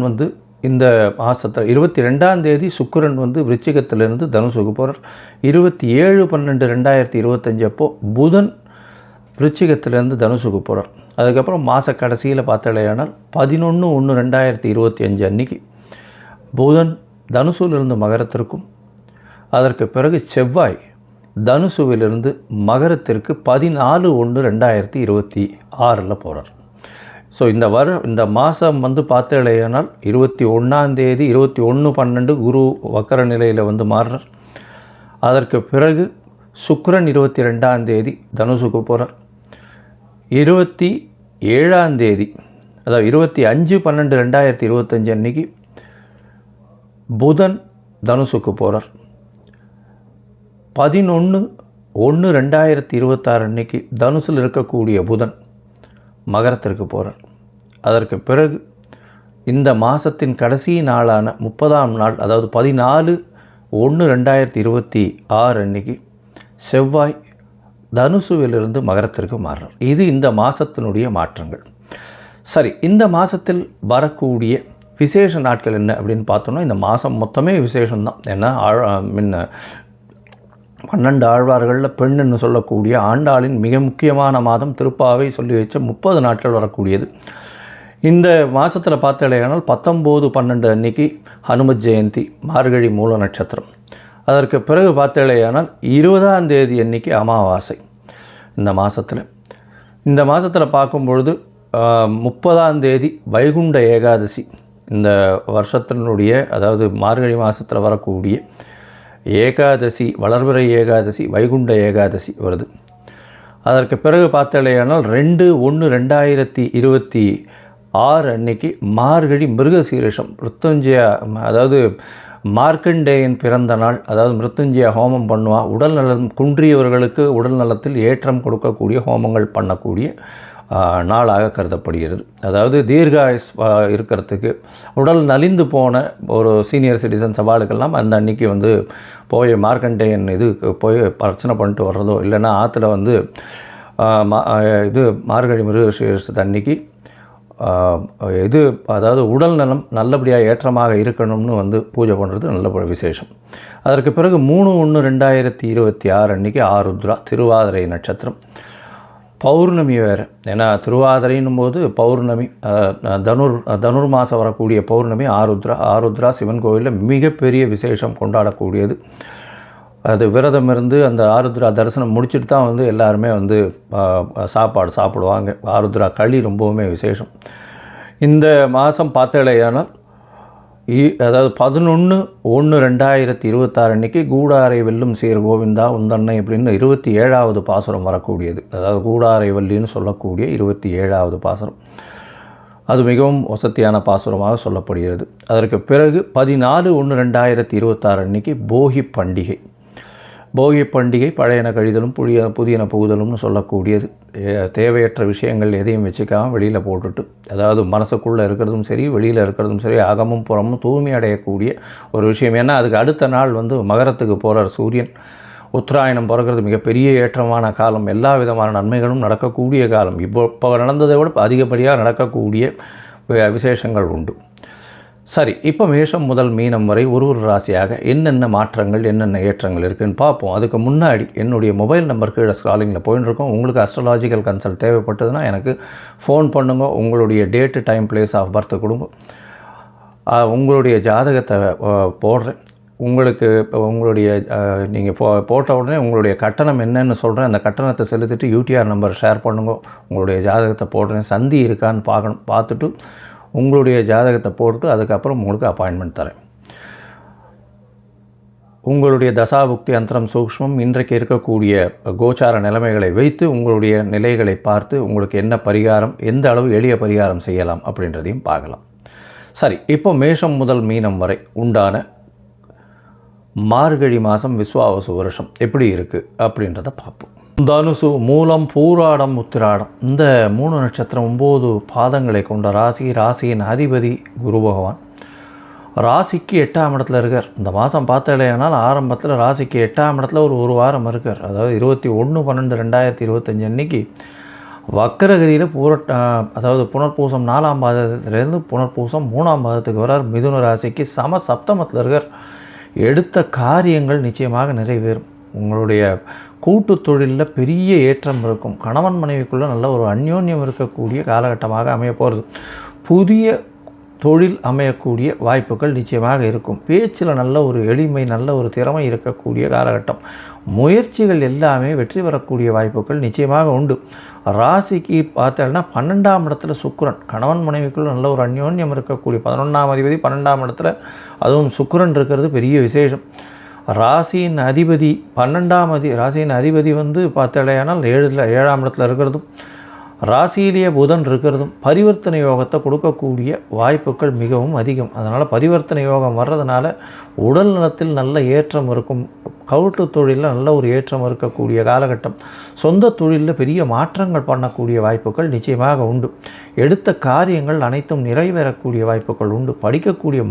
C: இந்த மாதத்தில் 22ஆம் தேதி சுக்கிரன் விருச்சிகத்திலிருந்து தனுசுக்கு போகிறார். 27/12/2025 அப்போது புதன் விருச்சிகத்திலேருந்து தனுசுக்கு போகிறார். அதுக்கப்புறம் மாத கடைசியில் பார்த்தாலேயானால் 11/1/2025 அன்னைக்கு புதன் தனுசுவிலிருந்து மகரத்திற்கும், அதற்கு பிறகு செவ்வாய் தனுசுவிலிருந்து மகரத்திற்கு 14/1/2026 போகிறார். ஸோ இந்த மாதம் பார்த்தாலேயானால் 21ஆம் தேதி 21/12 குரு வக்கர நிலையில் மாறுறார். அதற்கு பிறகு சுக்கிரன் 22ஆம் தேதி தனுசுக்கு போகிறார். 27ஆம் தேதி, அதாவது 25/12/2025 அன்னைக்கு புதன் தனுசுக்கு போகிறார். 11/1/2026 அன்னைக்கு தனுசில் இருக்கக்கூடிய புதன் மகரத்திற்கு போகிறார். அதற்கு பிறகு இந்த மாதத்தின் கடைசி நாளான 30ஆம் நாள், அதாவது 14/1/2026 அன்னைக்கு செவ்வாய் தனுசுவிலிருந்து மகரத்திற்கு மாறுறார். இது இந்த மாதத்தினுடைய மாற்றங்கள். சரி, இந்த மாதத்தில் வரக்கூடிய விசேஷ நாட்கள் என்ன அப்படின்னு பார்த்தோம்னா, இந்த மாதம் மொத்தமே விசேஷம்தான். ஏன்னா 12 ஆழ்வார்களில் பெண்ணுன்னு சொல்லக்கூடிய ஆண்டாளின் மிக முக்கியமான மாதம் திருப்பாவை சொல்லி வச்ச 30 நாட்கள் வரக்கூடியது. இந்த மாதத்தில் பார்த்தாலேயானால் 19/12 அன்னைக்கு ஹனுமத் ஜெயந்தி, மார்கழி மூல நட்சத்திரம். அதற்கு பிறகு பார்த்தாலேயானால் 20ஆம் தேதி அன்னைக்கு அமாவாசை. இந்த மாதத்தில் பார்க்கும்பொழுது 30ஆம் தேதி வைகுண்ட ஏகாதசி. இந்த வருஷத்தினுடைய, அதாவது மார்கழி மாதத்தில் வரக்கூடிய ஏகாதசி, வளர்பிறை ஏகாதசி, வைகுண்ட ஏகாதசி வருது. அதற்கு பிறகு பார்த்தாலேயானால் 2/1/2026 அன்னைக்கு மார்கழி மிருகசீரிஷம் மிருத்யுஞ்சய, அதாவது மார்க்கண்டேயன் பிறந்த நாள். அதாவது மிருத்யுஞ்சய ஹோமம் பண்ணுவான். உடல் நலம் குன்றியவர்களுக்கு உடல் நலத்தில் ஏற்றம் கொடுக்கக்கூடிய ஹோமங்கள் பண்ணக்கூடிய நாளாக கருதப்படுகிறது. அதாவது தீர்காயுஸ் இருக்கிறதுக்கு, உடல் நலிந்து போன ஒரு சீனியர் சிட்டிசன் சவாலுக்கெல்லாம் அந்த அன்னைக்கு வந்து போய் மார்க்கண்டேயன் இது போய் பிரச்சனை பண்ணிட்டு வர்றதோ, இல்லைன்னா ஆற்றுல வந்து இது மார்கழி மிருகசீரிஷத்து அன்னைக்கு இது அதாவது உடல் நலம் நல்லபடியாக ஏற்றமாக இருக்கணும்னு வந்து பூஜை பண்ணுறது நல்ல விசேஷம். அதற்கு பிறகு 3/1/2026 அன்றைக்கி ஆருத்ரா, திருவாதிரை நட்சத்திரம், பௌர்ணமி வேறு. ஏன்னா திருவாதிரைன்னும் போது பௌர்ணமி, தனுர்மாதம் வரக்கூடிய பௌர்ணமி ஆருத்ரா சிவன் கோவிலில் மிகப்பெரிய விசேஷம் கொண்டாடக்கூடியது. அது விரதம் இருந்து அந்த ஆருத்ரா தரிசனம் முடிச்சுட்டு தான் வந்து எல்லாருமே வந்து சாப்பாடு சாப்பிடுவாங்க. ஆருத்ரா களி ரொம்பவுமே விசேஷம். இந்த மாதம் பார்த்தேலையானால் அதாவது 11/1/2026 அன்றைக்கி கூடாரை வெல்லும் சீர் கோவிந்தா உந்தன்னை அப்படின்னு 27வது பாசுரம் வரக்கூடியது. அதாவது கூடாரை வள்ளின்னு சொல்லக்கூடிய 27வது பாசுரம். அது மிகவும் வசதியான பாசுரமாக சொல்லப்படுகிறது. அதற்கு பிறகு 14/1/2026 அன்றைக்கி போகி பண்டிகை. போகி பண்டிகை பழையன கழிதலும் புதியன புகுதலும்னு சொல்லக்கூடியது. தேவையற்ற விஷயங்கள் எதையும் வச்சுக்காமல் வெளியில் போட்டுட்டு, அதாவது மனசுக்குள்ளே இருக்கிறதும் சரி வெளியில் இருக்கிறதும் சரி அகமும் புறமும் தூய்மை அடையக்கூடிய ஒரு விஷயம். ஏன்னா அதுக்கு அடுத்த நாள் வந்து மகரத்துக்கு போகிறார் சூரியன். உத்தராயணம் பிறக்கிறது மிகப்பெரிய ஏற்றமான காலம். எல்லா விதமான நன்மைகளும் நடக்கக்கூடிய காலம். இப்போ நடந்ததை விட அதிகப்படியாக நடக்கக்கூடிய விசேஷங்கள் உண்டு. சரி, இப்போ மேஷம் முதல் மீனம் வரை ஒரு ராசியாக என்னென்ன மாற்றங்கள் என்னென்ன ஏற்றங்கள் இருக்குதுன்னு பார்ப்போம். அதுக்கு முன்னாடி என்னுடைய மொபைல் நம்பர் கீழே ஸ்க்ராலிங்கில் போயின்னு இருக்கோம். உங்களுக்கு அஸ்ட்ராலாஜிக்கல் கன்சல்ட் தேவைப்பட்டதுன்னா எனக்கு ஃபோன் பண்ணுங்க. உங்களுடைய date, time, place of birth கொடுங்க. உங்களுடைய ஜாதகத்தை போடுறேன். உங்களுக்கு உங்களுடைய நீங்கள் போட்ட உடனே உங்களுடைய கட்டணம் என்னென்னு சொல்கிறேன். அந்த கட்டணத்தை செலுத்திட்டு யூடிஆர் நம்பர் ஷேர் பண்ணுங்க. உங்களுடைய ஜாதகத்தை போடுறேன். சந்தி இருக்கான்னு பார்க்கணும். பார்த்துட்டு உங்களுடைய ஜாதகத்தை போட்டு அதுக்கப்புறம் உங்களுக்கு அப்பாயின்மெண்ட் தரேன். உங்களுடைய தசாபுக்தி அந்தரம் சூக்ஷ்மம் இன்றைக்கு இருக்கக்கூடிய கோச்சார நிலைமைகளை வைத்து உங்களுடைய நிலைகளை பார்த்து உங்களுக்கு என்ன பரிகாரம், எந்த அளவு எளிய பரிகாரம் செய்யலாம் அப்படின்றதையும் பார்க்கலாம். சரி, இப்போ மேஷம் முதல் மீனம் வரை உண்டான மார்கழி மாதம் விஸ்வாவசு வருஷம் எப்படி இருக்குது அப்படின்றத பார்ப்போம். தனுசு, மூலம், பூராடம், உத்திராடம் இந்த 3 நட்சத்திரம் 9 பாதங்களை கொண்ட ராசி. ராசியின் அதிபதி குரு பகவான். ராசிக்கு 8ஆம் இடத்துல இருக்கார். இந்த மாதம் பார்த்தாலேனால் ஆரம்பத்தில் ராசிக்கு 8ஆம் இடத்துல ஒரு வாரம் இருக்கார். அதாவது 21/12/2025 அன்றைக்கி வக்கரகதியில் அதாவது புனர்பூசம் 4ஆம் பாதத்திலேருந்து புனர்பூசம் 3ஆம் பாதத்துக்கு வரார். மிதுன ராசிக்கு சப்தமத்தில் இருக்கார். எடுத்த காரியங்கள் நிச்சயமாக நிறைவேறும். உங்களுடைய கூட்டு தொழிலில் பெரிய ஏற்றம் இருக்கும். கணவன் மனைவிக்குள்ளே நல்ல ஒரு அந்யோன்யம் இருக்கக்கூடிய காலகட்டமாக அமைய போகிறது. புதிய தொழில் அமையக்கூடிய வாய்ப்புகள் நிச்சயமாக இருக்கும். பேச்சில் நல்ல ஒரு எளிமை, நல்ல ஒரு திறமை இருக்கக்கூடிய காலகட்டம். முயற்சிகள் எல்லாமே வெற்றி பெறக்கூடிய வாய்ப்புகள் நிச்சயமாக உண்டு. ராசிக்கு பார்த்தோம்னா 12ஆம் இடத்துல சுக்கிரன். கணவன் மனைவிக்குள்ள நல்ல ஒரு அந்யோன்யம் இருக்கக்கூடிய 11ஆம் அதிபதி 12ஆம் இடத்துல, அதுவும் சுக்கிரன் இருக்கிறது பெரிய விசேஷம். ராசியின் அதிபதி 12ஆம் ராசியின் அதிபதி வந்து பார்த்தாலேயானால் 7ஆம் இடத்துல இருக்கிறதும், ராசியிலேயே புதன் இருக்கிறதும் பரிவர்த்தனை யோகத்தை கொடுக்கக்கூடிய வாய்ப்புகள் மிகவும் அதிகம். அதனால் பரிவர்த்தனை யோகம் வர்றதுனால உடல் நலத்தில் நல்ல ஏற்றம் இருக்கும். கவுட்டு தொழிலில் நல்ல ஒரு ஏற்றம் இருக்கக்கூடிய காலகட்டம். சொந்த தொழிலில் பெரிய மாற்றங்கள் பண்ணக்கூடிய வாய்ப்புகள் நிச்சயமாக உண்டு. எடுத்த காரியங்கள் அனைத்தும் நிறைவேறக்கூடிய வாய்ப்புகள் உண்டு. படிக்கக்கூடிய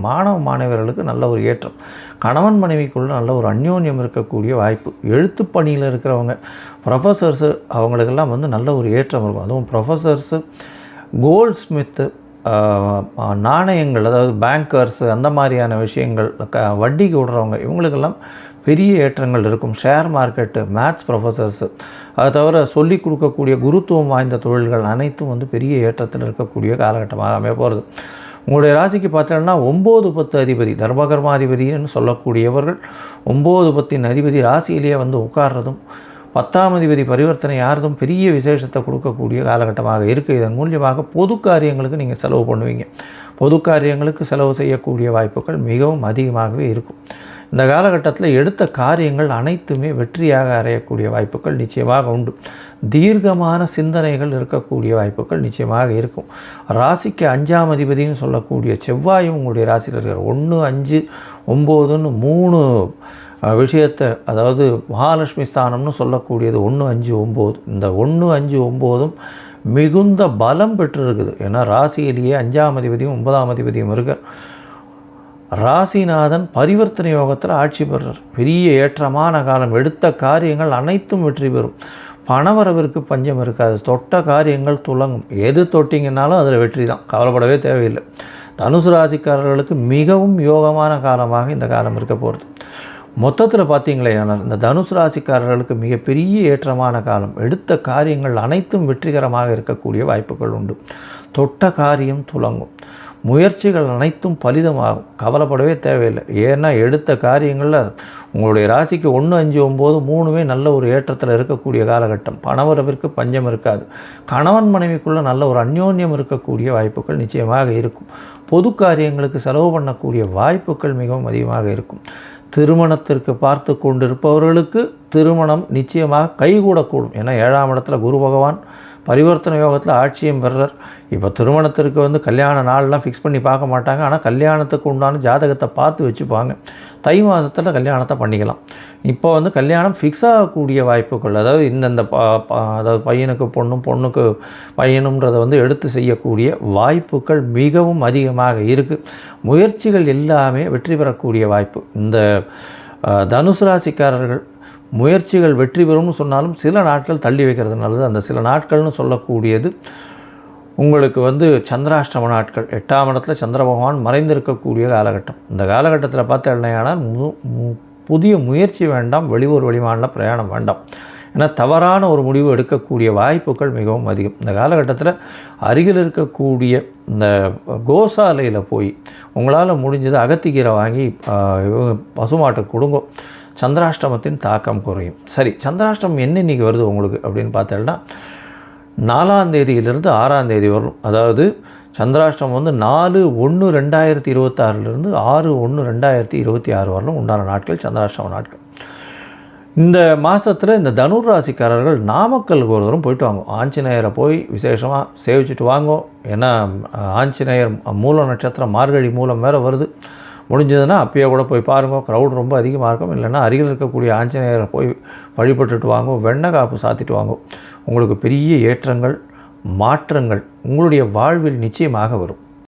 C: மாணவர்களுக்கு நல்ல ஒரு ஏற்றம். கணவன் மனைவிக்குள்ள நல்ல ஒரு அந்யோன்யம் இருக்கக்கூடிய வாய்ப்பு. எழுத்து பணியில் இருக்கிறவங்க, ப்ரொஃபஸர்ஸு, அவங்களுக்கெல்லாம் வந்து நல்ல ஒரு ஏற்றம் இருக்கும். அதுவும் ப்ரொஃபஸர்ஸு, கோல்ட் ஸ்மித்து, நாணயங்கள், அதாவது பேங்கர்ஸு, அந்த மாதிரியான விஷயங்கள், வட்டிக்கு விடுறவங்க, இவங்களுக்கெல்லாம் பெரிய ஏற்றங்கள் இருக்கும். ஷேர் மார்க்கெட்டு, மேத்ஸ் ப்ரொஃபஸர்ஸு, அதை தவிர சொல்லிக் கொடுக்கக்கூடிய குருத்துவம் வாய்ந்த தொழில்கள் அனைத்தும் வந்து பெரிய ஏற்றத்தில் இருக்கக்கூடிய காலகட்டமாக அமைய போகிறது. உங்களுடைய ராசிக்கு பார்த்தீங்கன்னா 9-10 அதிபதி, தர்மகர்மாதிபதினு சொல்லக்கூடியவர்கள் 9-10 அதிபதி ராசியிலேயே வந்து உட்கார்றதும், 10ஆம் அதிபதி பரிவர்த்தனை யாரதும் பெரிய விசேஷத்தை கொடுக்கக்கூடிய காலகட்டமாக இருக்குது. இதன் மூலியமாக பொது காரியங்களுக்கு நீங்கள் செலவு பண்ணுவீங்க. பொது காரியங்களுக்கு செலவு செய்யக்கூடிய வாய்ப்புகள் மிகவும் அதிகமாகவே இருக்கும். இந்த காலகட்டத்தில் எடுத்த காரியங்கள் அனைத்துமே வெற்றியாக அடையக்கூடிய வாய்ப்புகள் நிச்சயமாக உண்டு. தீர்க்கமான சிந்தனைகள் இருக்கக்கூடிய வாய்ப்புகள் நிச்சயமாக இருக்கும். ராசிக்கு 5ஆம் அதிபதினு சொல்லக்கூடிய செவ்வாயும் உங்களுடைய ராசியில் இருக்கிற 1, 5, 9ன்னு 3 விஷயத்தை, அதாவது மகாலட்சுமி ஸ்தானம்னு சொல்லக்கூடியது 1, 5, 9. இந்த 1, 5, 9ம் மிகுந்த பலம் பெற்றிருக்குது. ஏன்னா ராசியிலேயே 5ஆம் அதிபதியும் 9ஆம் அதிபதியும் இருக்க ராசிநாதன் பரிவர்த்தனை யோகத்தில் ஆட்சி பெறுறார். பெரிய ஏற்றமான காலம். எடுத்த காரியங்கள் அனைத்தும் வெற்றி பெறும். பணவரவிற்கு பஞ்சம் இருக்காது. தொட்ட காரியங்கள் துலங்கும். எது தொட்டிங்கன்னாலும் அதில் வெற்றி தான், கவலைப்படவே தேவையில்லை. தனுசு ராசிக்காரர்களுக்கு மிகவும் யோகமான காலமாக இந்த காலம் இருக்க போகிறது. மொத்தத்தில் பார்த்தீங்களே, ஆனால் இந்த தனுசு ராசிக்காரர்களுக்கு மிகப்பெரிய ஏற்றமான காலம். எடுத்த காரியங்கள் அனைத்தும் வெற்றிகரமாக இருக்கக்கூடிய வாய்ப்புகள் உண்டு. தொட்ட காரியம் துலங்கும். முயற்சிகள் அனைத்தும் பலிதமாகும். கவலைப்படவே தேவையில்லை. ஏன்னா எடுத்த காரியங்களில் உங்களுடைய ராசிக்கு 1, 5, 9 3மே நல்ல ஒரு ஏற்றத்தில் இருக்கக்கூடிய காலகட்டம். பணவரவிற்கு பஞ்சம் இருக்காது. கணவன் மனைவிக்குள்ளே நல்ல ஒரு அந்யோன்யம் இருக்கக்கூடிய வாய்ப்புகள் நிச்சயமாக இருக்கும். பொது காரியங்களுக்கு செலவு பண்ணக்கூடிய வாய்ப்புகள் மிகவும் அதிகமாக இருக்கும். திருமணத்திற்கு பார்த்து கொண்டிருப்பவர்களுக்கு திருமணம் நிச்சயமாக கைகூடக்கூடும். ஏன்னா 7ஆம் இடத்துல குரு பகவான் பரிவர்த்தனை யோகத்தில் ஆட்சியும் பெறுறார். இப்போ திருமணத்திற்கு கல்யாண நாள்லாம் ஃபிக்ஸ் பண்ணி பார்க்க மாட்டாங்க. ஆனால் கல்யாணத்துக்கு உண்டான ஜாதகத்தை பார்த்து வச்சுப்பாங்க. தை மாதத்தில் கல்யாணத்தை பண்ணிக்கலாம். இப்போ கல்யாணம் ஃபிக்ஸ் ஆகக்கூடிய வாய்ப்புகள், அதாவது இந்தந்த அதாவது பையனுக்கு பொண்ணும் பொண்ணுக்கு பையனுன்றதை எடுத்து செய்யக்கூடிய வாய்ப்புகள் மிகவும் அதிகமாக இருக்குது. முயற்சிகள் எல்லாமே வெற்றி பெறக்கூடிய வாய்ப்பு. இந்த தனுசு ராசிக்காரர்கள் முயற்சிகள் வெற்றி பெறும்னு சொன்னாலும் சில நாட்கள் தள்ளி வைக்கிறது நல்லது. அந்த சில நாட்கள்னு சொல்லக்கூடியது உங்களுக்கு சந்திராஷ்டம நாட்கள். 8ஆம் இடத்துல சந்திர பகவான் மறைந்திருக்கக்கூடிய காலகட்டம். இந்த காலகட்டத்தில் பார்த்தீங்கன்னா புதிய முயற்சி வேண்டாம். வெளியூர் வெளிமாநில பிரயாணம் வேண்டாம். ஏன்னா தவறான ஒரு முடிவு எடுக்கக்கூடிய வாய்ப்புகள் மிகவும் அதிகம். இந்த காலகட்டத்தில் அருகில் இருக்கக்கூடிய இந்த கோசாலையில் போய் உங்களால் முடிஞ்சது அகத்திக்கீரை வாங்கி பசுமாட்டுக்கு கொடுங்க. சந்திராஷ்டமத்தின் தாக்கம் குறையும். சரி, சந்திராஷ்டமம் என்ன இன்றைக்கி வருது உங்களுக்கு அப்படின்னு பார்த்தோம்னா 4ஆம் தேதியிலிருந்து 6ஆம் தேதி வரும். அதாவது சந்திராஷ்டமம் 4/1/2026 6/1/2026 வரலும் உண்டான நாட்கள் சந்திராஷ்டம நாட்கள். இந்த மாதத்தில் இந்த தனுர் ராசிக்காரர்கள் நாமக்கலுக்கு ஒரு தூரம் போயிட்டு வாங்க. ஆஞ்சநேயரை போய் விசேஷமாக சேவிச்சுட்டு வாங்கோ. ஏன்னா ஆஞ்சநேயர் மூல நட்சத்திரம் மார்கழி மூலம் வேறு வருது. முடிஞ்சதுன்னா அப்பயே கூட போய் பாருங்க. க்ரௌட் ரொம்ப அதிகமாக இருக்கும். இல்லைன்னா அருகில் இருக்கக்கூடிய ஆஞ்சநேயரை போய் வழிபட்டுட்டு வாங்க. வெண்ணெய் காப்பு சாத்திட்டு வாங்க. உங்களுக்கு பெரிய ஏற்றங்கள் மாற்றங்கள் உங்களுடைய வாழ்வில் நிச்சயமாக வரும்.